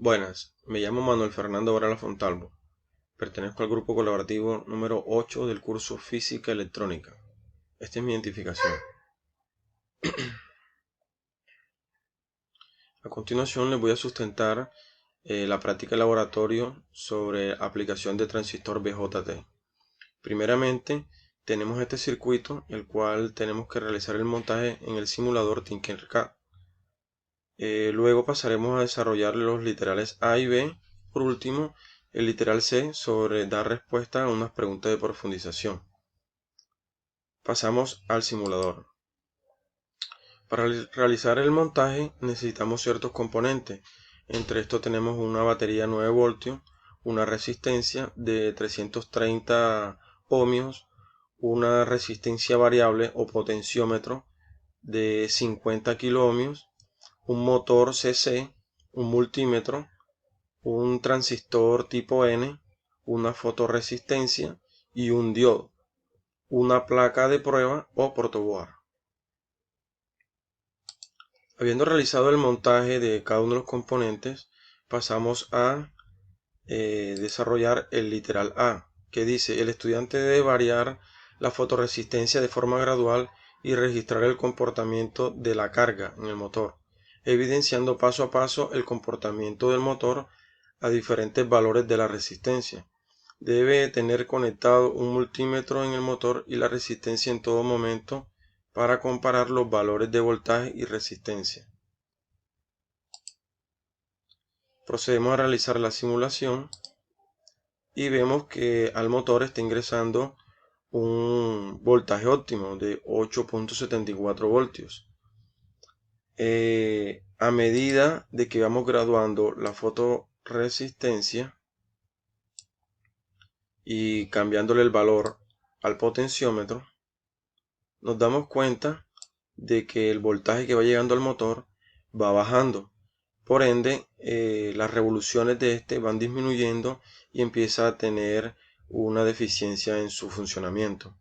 Buenas, me llamo Manuel Fernando Varela Fontalvo. Pertenezco al grupo colaborativo número 8 del curso Física Electrónica. Esta es mi identificación. A continuación les voy a sustentar la práctica de laboratorio sobre aplicación de transistor BJT. Primeramente, tenemos este circuito, el cual tenemos que realizar el montaje en el simulador Tinkercad. Luego pasaremos a desarrollar los literales A y B. Por último, el literal C sobre dar respuesta a unas preguntas de profundización. Pasamos al simulador. Para realizar el montaje necesitamos ciertos componentes. Entre estos tenemos una batería 9 voltios, una resistencia de 330 ohmios, una resistencia variable o potenciómetro de 50 kiloohmios, un motor CC, un multímetro, un transistor tipo N, una fotorresistencia y un diodo, una placa de prueba o protoboard. Habiendo realizado el montaje de cada uno de los componentes, pasamos a desarrollar el literal A, que dice: el estudiante debe variar la fotorresistencia de forma gradual y registrar el comportamiento de la carga en el motor, evidenciando paso a paso el comportamiento del motor a diferentes valores de la resistencia. Debe tener conectado un multímetro en el motor y la resistencia en todo momento para comparar los valores de voltaje y resistencia. Procedemos a realizar la simulación y vemos que al motor está ingresando un voltaje óptimo de 8.74 voltios. A medida de que vamos graduando la fotorresistencia y cambiándole el valor al potenciómetro, nos damos cuenta de que el voltaje que va llegando al motor va bajando. Por ende, las revoluciones de este van disminuyendo y empieza a tener una deficiencia en su funcionamiento.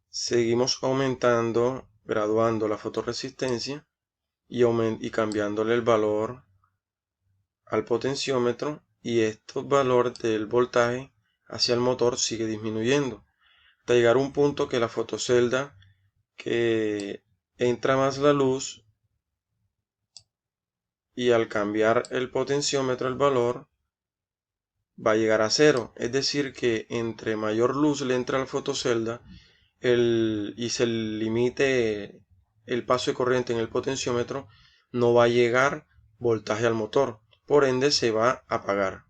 Seguimos aumentando, graduando la fotorresistencia y cambiándole el valor al potenciómetro, y estos valores del voltaje hacia el motor sigue disminuyendo hasta llegar a un punto que la fotocelda, que entra más la luz, y al cambiar el potenciómetro el valor va a llegar a cero. Es decir, que entre mayor luz le entra a la fotocelda y se limite el paso de corriente en el potenciómetro, no va a llegar voltaje al motor, por ende se va a apagar.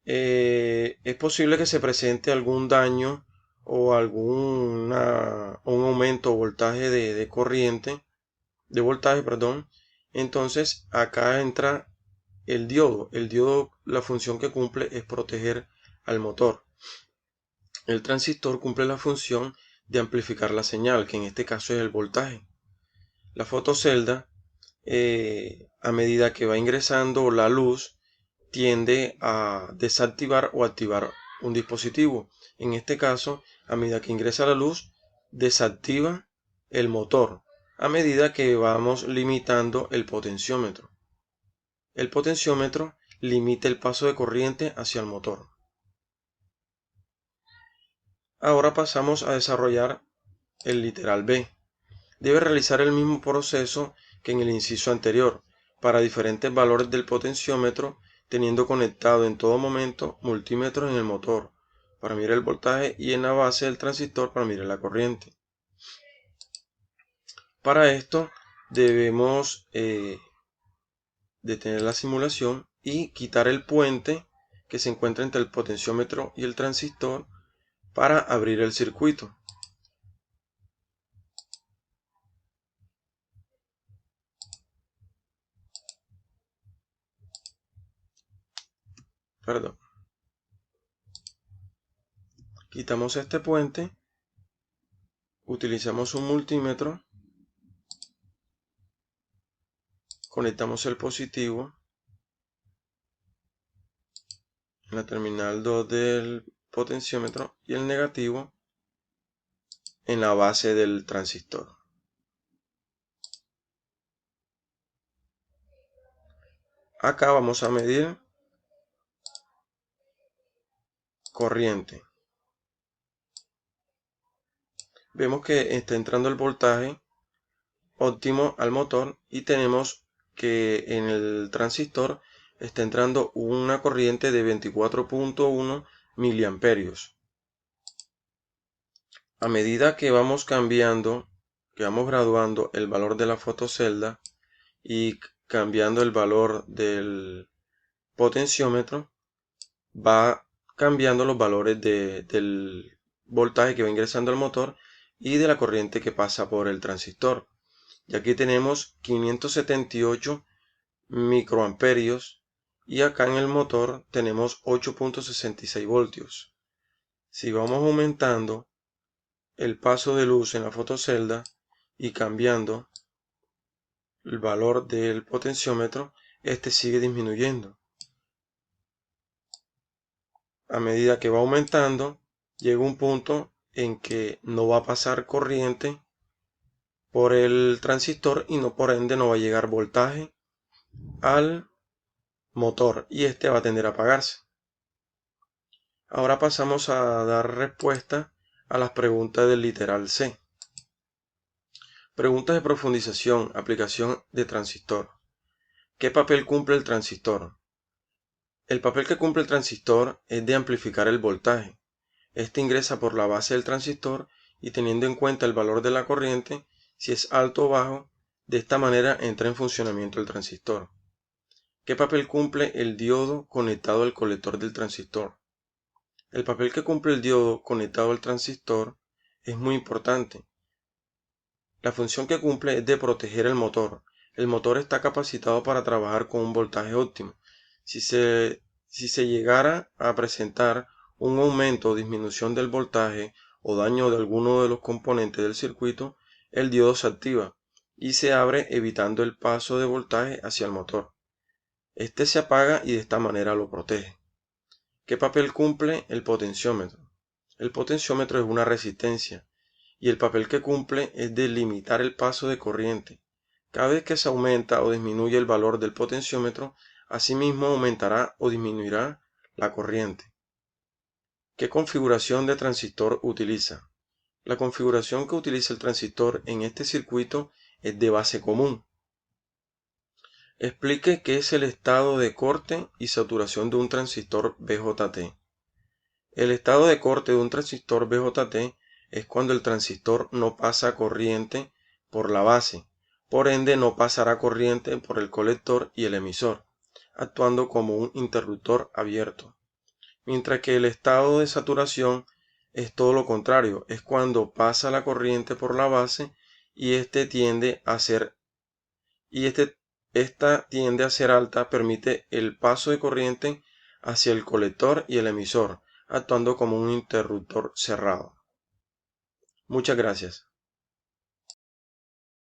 Es posible que se presente algún daño o un aumento de voltaje de voltaje, perdón. Entonces acá entra el diodo. El diodo, la función que cumple es proteger al motor. El transistor cumple la función de amplificar la señal, que en este caso es el voltaje. La fotocelda, a medida que va ingresando la luz, tiende a desactivar o activar un dispositivo. En este caso, a medida que ingresa la luz, desactiva el motor, a medida que vamos limitando el potenciómetro. El potenciómetro limita el paso de corriente hacia el motor. Ahora pasamos a desarrollar el literal B. Debe realizar el mismo proceso que en el inciso anterior, para diferentes valores del potenciómetro, teniendo conectado en todo momento multímetros en el motor para medir el voltaje y en la base del transistor para medir la corriente. Para esto debemos detener la simulación y quitar el puente que se encuentra entre el potenciómetro y el transistor para abrir el circuito. Perdón. Quitamos este puente, utilizamos un multímetro, conectamos el positivo en la terminal 2 del potenciómetro y el negativo en la base del transistor. Acá vamos a medir corriente. Vemos que está entrando el voltaje óptimo al motor y tenemos que en el transistor está entrando una corriente de 24.1 miliamperios. A medida que vamos cambiando, que vamos graduando el valor de la fotocelda y cambiando el valor del potenciómetro, va cambiando los valores del voltaje que va ingresando al motor y de la corriente que pasa por el transistor. Y aquí tenemos 578 microamperios y acá en el motor tenemos 8.66 voltios. Si vamos aumentando el paso de luz en la fotocelda y cambiando el valor del potenciómetro, este sigue disminuyendo. A medida que va aumentando, llega un punto en que no va a pasar corriente por el transistor y por ende no va a llegar voltaje al motor y este va a tender a apagarse. Ahora pasamos a dar respuesta a las preguntas del literal C. Preguntas de profundización, aplicación de transistor. ¿Qué papel cumple el transistor? El papel que cumple el transistor es de amplificar el voltaje. Este ingresa por la base del transistor y teniendo en cuenta el valor de la corriente, si es alto o bajo, de esta manera entra en funcionamiento el transistor. ¿Qué papel cumple el diodo conectado al colector del transistor? El papel que cumple el diodo conectado al transistor es muy importante. La función que cumple es de proteger el motor. El motor está capacitado para trabajar con un voltaje óptimo. Si se llegara a presentar un aumento o disminución del voltaje o daño de alguno de los componentes del circuito, el diodo se activa y se abre evitando el paso de voltaje hacia el motor. Este se apaga y de esta manera lo protege. ¿Qué papel cumple el potenciómetro? El potenciómetro es una resistencia y el papel que cumple es de limitar el paso de corriente. Cada vez que se aumenta o disminuye el valor del potenciómetro, asimismo aumentará o disminuirá la corriente. ¿Qué configuración de transistor utiliza? La configuración que utiliza el transistor en este circuito es de base común. Explique qué es el estado de corte y saturación de un transistor BJT. El estado de corte de un transistor BJT es cuando el transistor no pasa corriente por la base, por ende no pasará corriente por el colector y el emisor, actuando como un interruptor abierto. Mientras que el estado de saturación es todo lo contrario, es cuando pasa la corriente por la base y esta tiende a ser alta, permite el paso de corriente hacia el colector y el emisor, actuando como un interruptor cerrado. Muchas gracias.